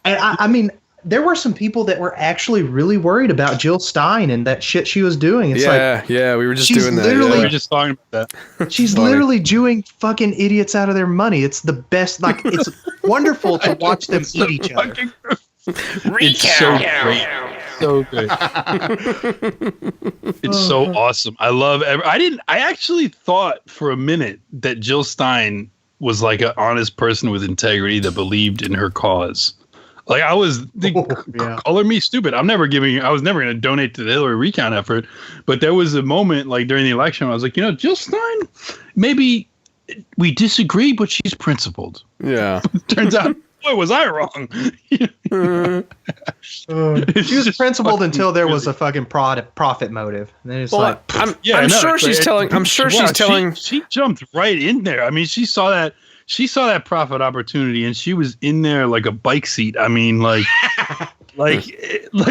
And I mean, there were some people that were actually really worried about Jill Stein and that shit she was doing. It's we were just doing that. We were just talking about that. She's literally Jewing fucking idiots out of their money. It's the best. Like, it's wonderful to watch them eat each other. It's so great. So good. It's so awesome. I love. I actually thought for a minute that Jill Stein was like an honest person with integrity that believed in her cause. Like, I was, color me stupid. I was never going to donate to the Hillary recount effort. But there was a moment, like, during the election, I was like, Jill Stein, maybe we disagree, but she's principled. Yeah. Turns out, boy, was I wrong. She was principled until there was a fucking profit motive. And then it's I'm sure she's telling. She jumped right in there. I mean, she saw that profit opportunity, and she was in there like a bike seat. I mean,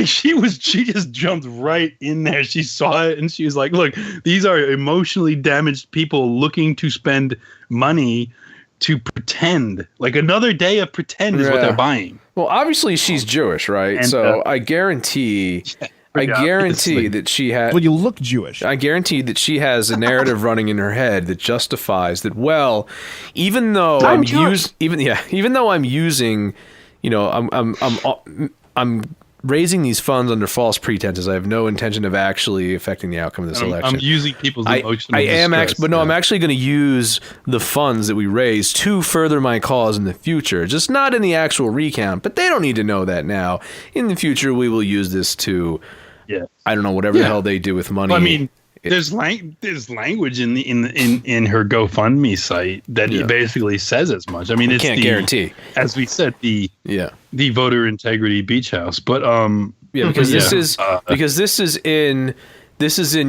she just jumped right in there. She saw it, and she was like, "Look, these are emotionally damaged people looking to spend money to pretend. Like, another day of pretend is what they're buying." Well, obviously she's Jewish, right? And, so I guarantee that she has. Well, you look Jewish. I guarantee that she has a narrative running in her head that justifies that. Well, even though I'm using, I'm raising these funds under false pretenses. I have no intention of actually affecting the outcome of this election. I'm using people's emotional distress. I'm actually going to use the funds that we raise to further my cause in the future. Just not in the actual recount, but they don't need to know that now. In the future, we will use this to, I don't know, whatever the hell they do with money. Well, I mean, there's language in her GoFundMe site that basically says as much. I mean, it's can't guarantee, as we said, the voter integrity beach house, but because this is in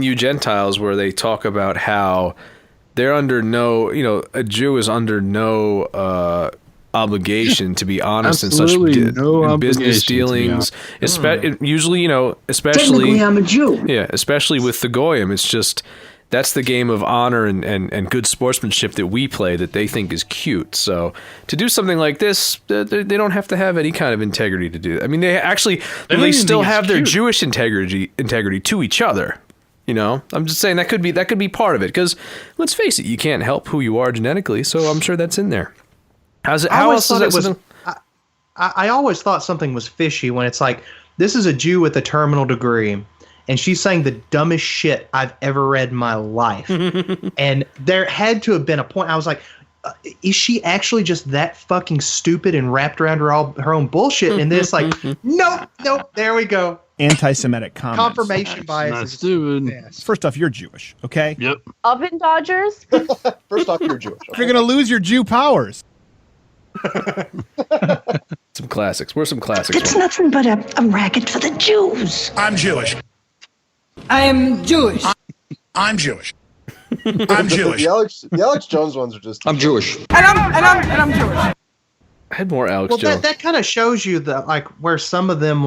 You Gentiles, where they talk about how they're under no, a Jew is under no obligation to be honest in such business dealings, usually, especially I'm a Jew. Yeah, especially with the goyim. It's just that's the game of honor and good sportsmanship that we play that they think is cute. So to do something like this, they don't have to have any kind of integrity to do that. I mean, they still have their Jewish integrity to each other. I'm just saying that could be part of it, because let's face it, you can't help who you are genetically. So I'm sure that's in there. I always thought something was fishy when it's like, this is a Jew with a terminal degree, and she's saying the dumbest shit I've ever read in my life. And there had to have been a point. I was like, is she actually just that fucking stupid and wrapped around her own bullshit? And then it's like, nope, there we go. Anti-Semitic comments. Confirmation bias. First off, you're Jewish, okay? Yep. Oven Dodgers? First off, you're Jewish. Okay? You're going to lose your Jew powers. Some classics. Where's some classics? It's nothing but a racket for the Jews. I'm Jewish. I am Jewish. I'm Jewish. I'm Jewish. The Alex Jones ones are just. I'm Jewish. And I'm Jewish. I had more Alex Jones. That kind of shows you where some of them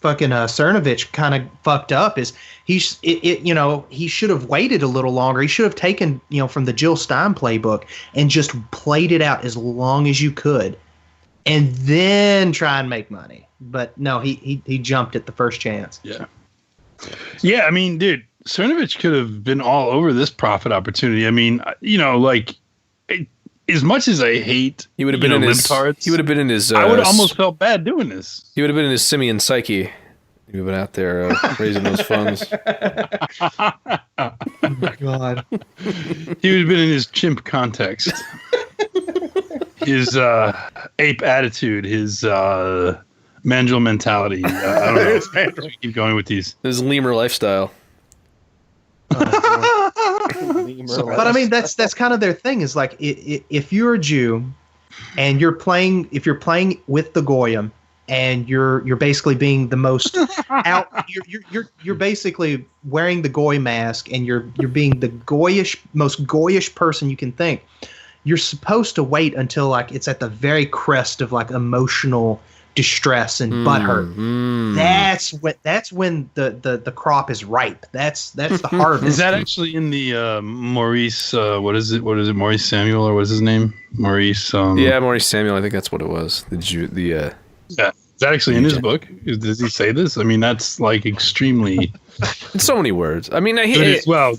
fucking Cernovich kind of fucked up is he should have waited a little longer. He should have taken from the Jill Stein playbook and just played it out as long as you could, and then try and make money. But no, he jumped at the first chance. Yeah. I mean, dude, Cernovich could have been all over this profit opportunity. I mean, as much as I hate, he would have been in his libtards, he would have been in his. I would have almost felt bad doing this. He would have been in his simian psyche. He would have been out there raising those funds. Oh my God. He would have been in his chimp context. His ape attitude, his mandrill mentality. I don't know. Keep going with these. His lemur lifestyle. But I mean, that's kind of their thing. Is like, if you're a Jew, and you're playing with the goyim, and you're basically being the most out. You're basically wearing the goy mask, and you're being the most goyish person you can think. You're supposed to wait until it's at the very crest of emotional distress and butthurt. That's when the crop is ripe. That's the harvest. Is that actually in the Maurice? What is it? Maurice Samuel, or what is his name? Maurice. Yeah, Maurice Samuel. I think that's what it was. Yeah. Is that actually in his book? Does he say this? I mean, that's like extremely In so many words. I mean,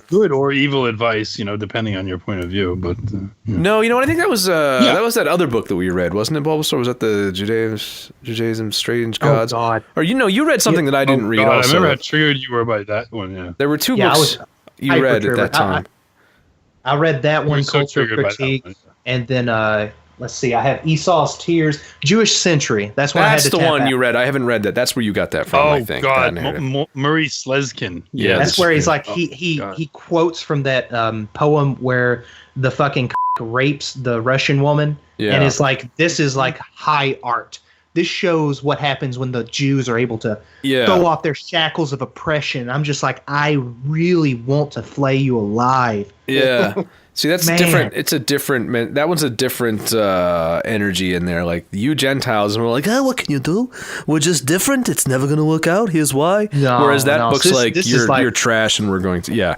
good or evil advice, depending on your point of view. But no, I think that was that other book that we read, wasn't it? Bulbasaur, was that the Judaism Strange Gods? Oh God! Or you read something that I didn't read. Also, I remember how triggered you were by that one. Yeah, there were two books you read at that time. I read that one, Culture Critique, and then let's see. I have Esau's Tears, Jewish Century. That's what I had to the one you read. I haven't read that. That's where you got that from. I think. God, Murray Slezkin. Yeah, that's where he's like he quotes from that poem where the fucking rapes the Russian woman, and it's like, this is like high art. This shows what happens when the Jews are able to throw off their shackles of oppression. I'm just like, I really want to flay you alive. Yeah. See, that's different. It's a different. That one's a different energy in there. Like, you Gentiles, and we're like, what can you do? We're just different. It's never going to work out. Here's why. No, whereas that book's you're trash, and we're going to. Yeah,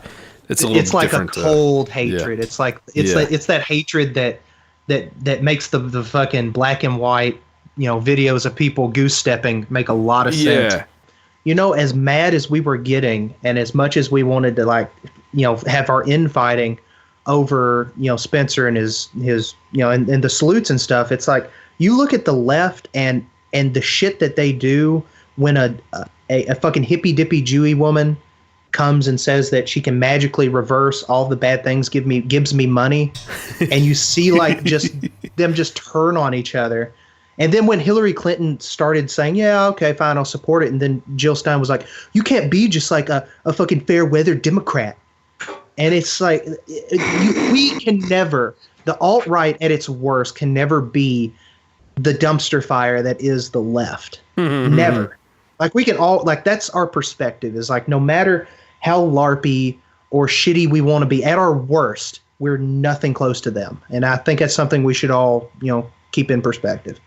it's a little. It's like different, a cold hatred. It's like it's that hatred that makes the fucking black and white videos of people goose stepping make a lot of sense. Yeah. As mad as we were getting, and as much as we wanted to have our infighting over Spencer and his and the salutes and stuff, it's like, you look at the left and the shit that they do when a fucking hippy dippy Jewy woman comes and says that she can magically reverse all the bad things, gives me money, and you see just them just turn on each other. And then when Hillary Clinton started saying, yeah, okay, fine, I'll support it, and then Jill Stein was like, you can't be just like a fucking fair weather Democrat. And it's like, we can never, the alt-right at its worst can never be the dumpster fire that is the left. Mm-hmm. Never. Like, we can all, that's our perspective, is like, no matter how LARPy or shitty we want to be, at our worst, we're nothing close to them. And I think that's something we should all, keep in perspective.